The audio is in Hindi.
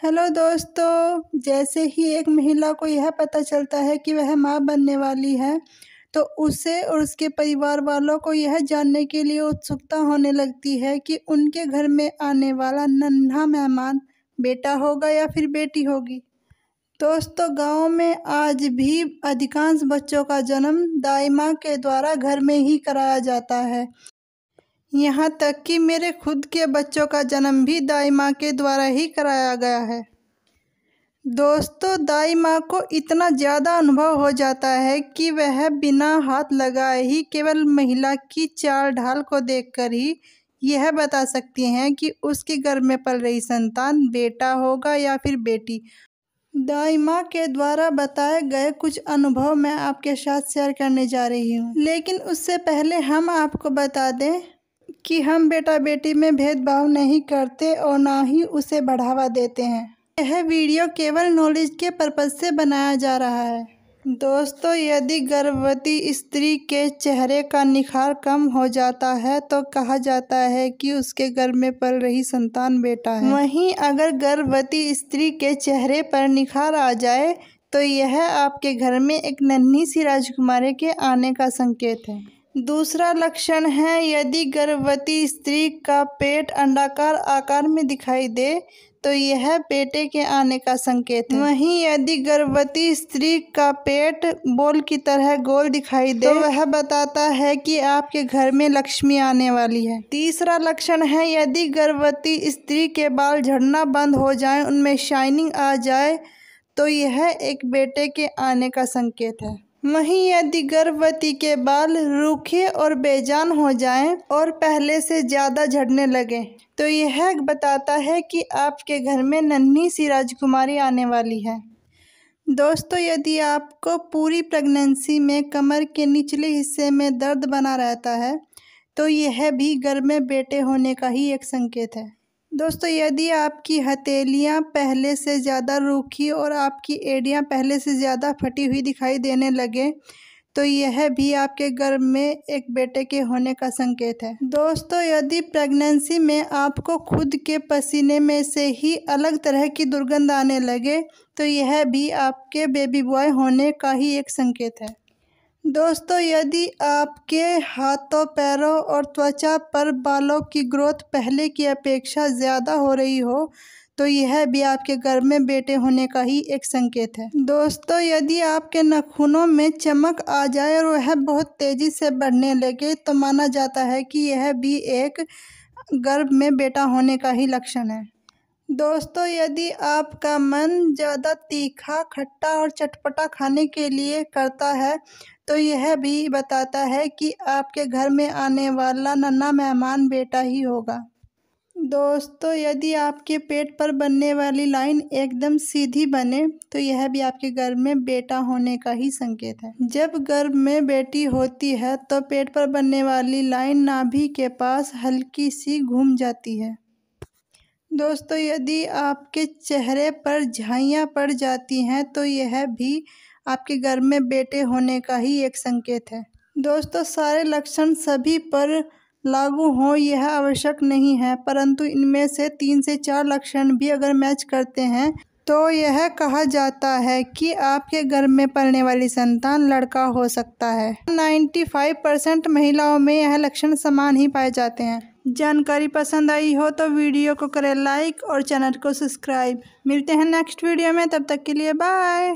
हेलो दोस्तों, जैसे ही एक महिला को यह पता चलता है कि वह मां बनने वाली है तो उसे और उसके परिवार वालों को यह जानने के लिए उत्सुकता होने लगती है कि उनके घर में आने वाला नन्हा मेहमान बेटा होगा या फिर बेटी होगी। दोस्तों, गांव में आज भी अधिकांश बच्चों का जन्म दाई माँ के द्वारा घर में ही कराया जाता है। यहाँ तक कि मेरे खुद के बच्चों का जन्म भी दाई माँ के द्वारा ही कराया गया है। दोस्तों, दाई माँ को इतना ज़्यादा अनुभव हो जाता है कि वह बिना हाथ लगाए ही केवल महिला की चाल ढाल को देखकर ही यह बता सकती हैं कि उसके गर्भ में पल रही संतान बेटा होगा या फिर बेटी। दाई माँ के द्वारा बताए गए कुछ अनुभव मैं आपके साथ शेयर करने जा रही हूँ, लेकिन उससे पहले हम आपको बता दें कि हम बेटा बेटी में भेदभाव नहीं करते और ना ही उसे बढ़ावा देते हैं। यह वीडियो केवल नॉलेज के पर्पज से बनाया जा रहा है। दोस्तों, यदि गर्भवती स्त्री के चेहरे का निखार कम हो जाता है तो कहा जाता है कि उसके गर्भ में पल रही संतान बेटा है। वहीं अगर गर्भवती स्त्री के चेहरे पर निखार आ जाए तो यह आपके घर में एक नन्ही सी राजकुमारी के आने का संकेत है। दूसरा लक्षण है, यदि गर्भवती स्त्री का पेट अंडाकार आकार में दिखाई दे तो यह बेटे के आने का संकेत है। वहीं यदि गर्भवती स्त्री का पेट बॉल की तरह गोल दिखाई दे तो वह बताता है कि आपके घर में लक्ष्मी आने वाली है। तीसरा लक्षण है, यदि गर्भवती स्त्री के बाल झड़ना बंद हो जाए, उनमें शाइनिंग आ जाए तो यह एक बेटे के आने का संकेत है। वहीं यदि गर्भवती के बाल रूखे और बेजान हो जाएं और पहले से ज़्यादा झड़ने लगे तो यह बताता है कि आपके घर में नन्ही सी राजकुमारी आने वाली है। दोस्तों, यदि आपको पूरी प्रेगनेंसी में कमर के निचले हिस्से में दर्द बना रहता है तो यह भी गर्भ में बेटे होने का ही एक संकेत है। दोस्तों, यदि आपकी हथेलियां पहले से ज़्यादा रूखी और आपकी एड़ियां पहले से ज़्यादा फटी हुई दिखाई देने लगे तो यह भी आपके गर्भ में एक बेटे के होने का संकेत है। दोस्तों, यदि प्रेगनेंसी में आपको खुद के पसीने में से ही अलग तरह की दुर्गंध आने लगे तो यह भी आपके बेबी बॉय होने का ही एक संकेत है। दोस्तों, यदि आपके हाथों, पैरों और त्वचा पर बालों की ग्रोथ पहले की अपेक्षा ज़्यादा हो रही हो तो यह भी आपके गर्भ में बेटे होने का ही एक संकेत है। दोस्तों, यदि आपके नाखूनों में चमक आ जाए और वह बहुत तेज़ी से बढ़ने लगे तो माना जाता है कि यह भी एक गर्भ में बेटा होने का ही लक्षण है। दोस्तों, यदि आपका मन ज़्यादा तीखा, खट्टा और चटपटा खाने के लिए करता है तो यह भी बताता है कि आपके घर में आने वाला नन्हा मेहमान बेटा ही होगा। दोस्तों, यदि आपके पेट पर बनने वाली लाइन एकदम सीधी बने तो यह भी आपके गर्भ में बेटा होने का ही संकेत है। जब गर्भ में बेटी होती है तो पेट पर बनने वाली लाइन नाभि के पास हल्की सी घूम जाती है। दोस्तों, यदि आपके चेहरे पर झाइयाँ पड़ जाती हैं तो यह भी आपके गर्भ में बेटे होने का ही एक संकेत है। दोस्तों, सारे लक्षण सभी पर लागू हों यह आवश्यक नहीं है, परंतु इनमें से 3 से 4 लक्षण भी अगर मैच करते हैं तो यह कहा जाता है कि आपके गर्भ में पलने वाली संतान लड़का हो सकता है। 95% महिलाओं में यह लक्षण समान ही पाए जाते हैं। जानकारी पसंद आई हो तो वीडियो को करें लाइक और चैनल को सब्सक्राइब। मिलते हैं नेक्स्ट वीडियो में, तब तक के लिए बाय।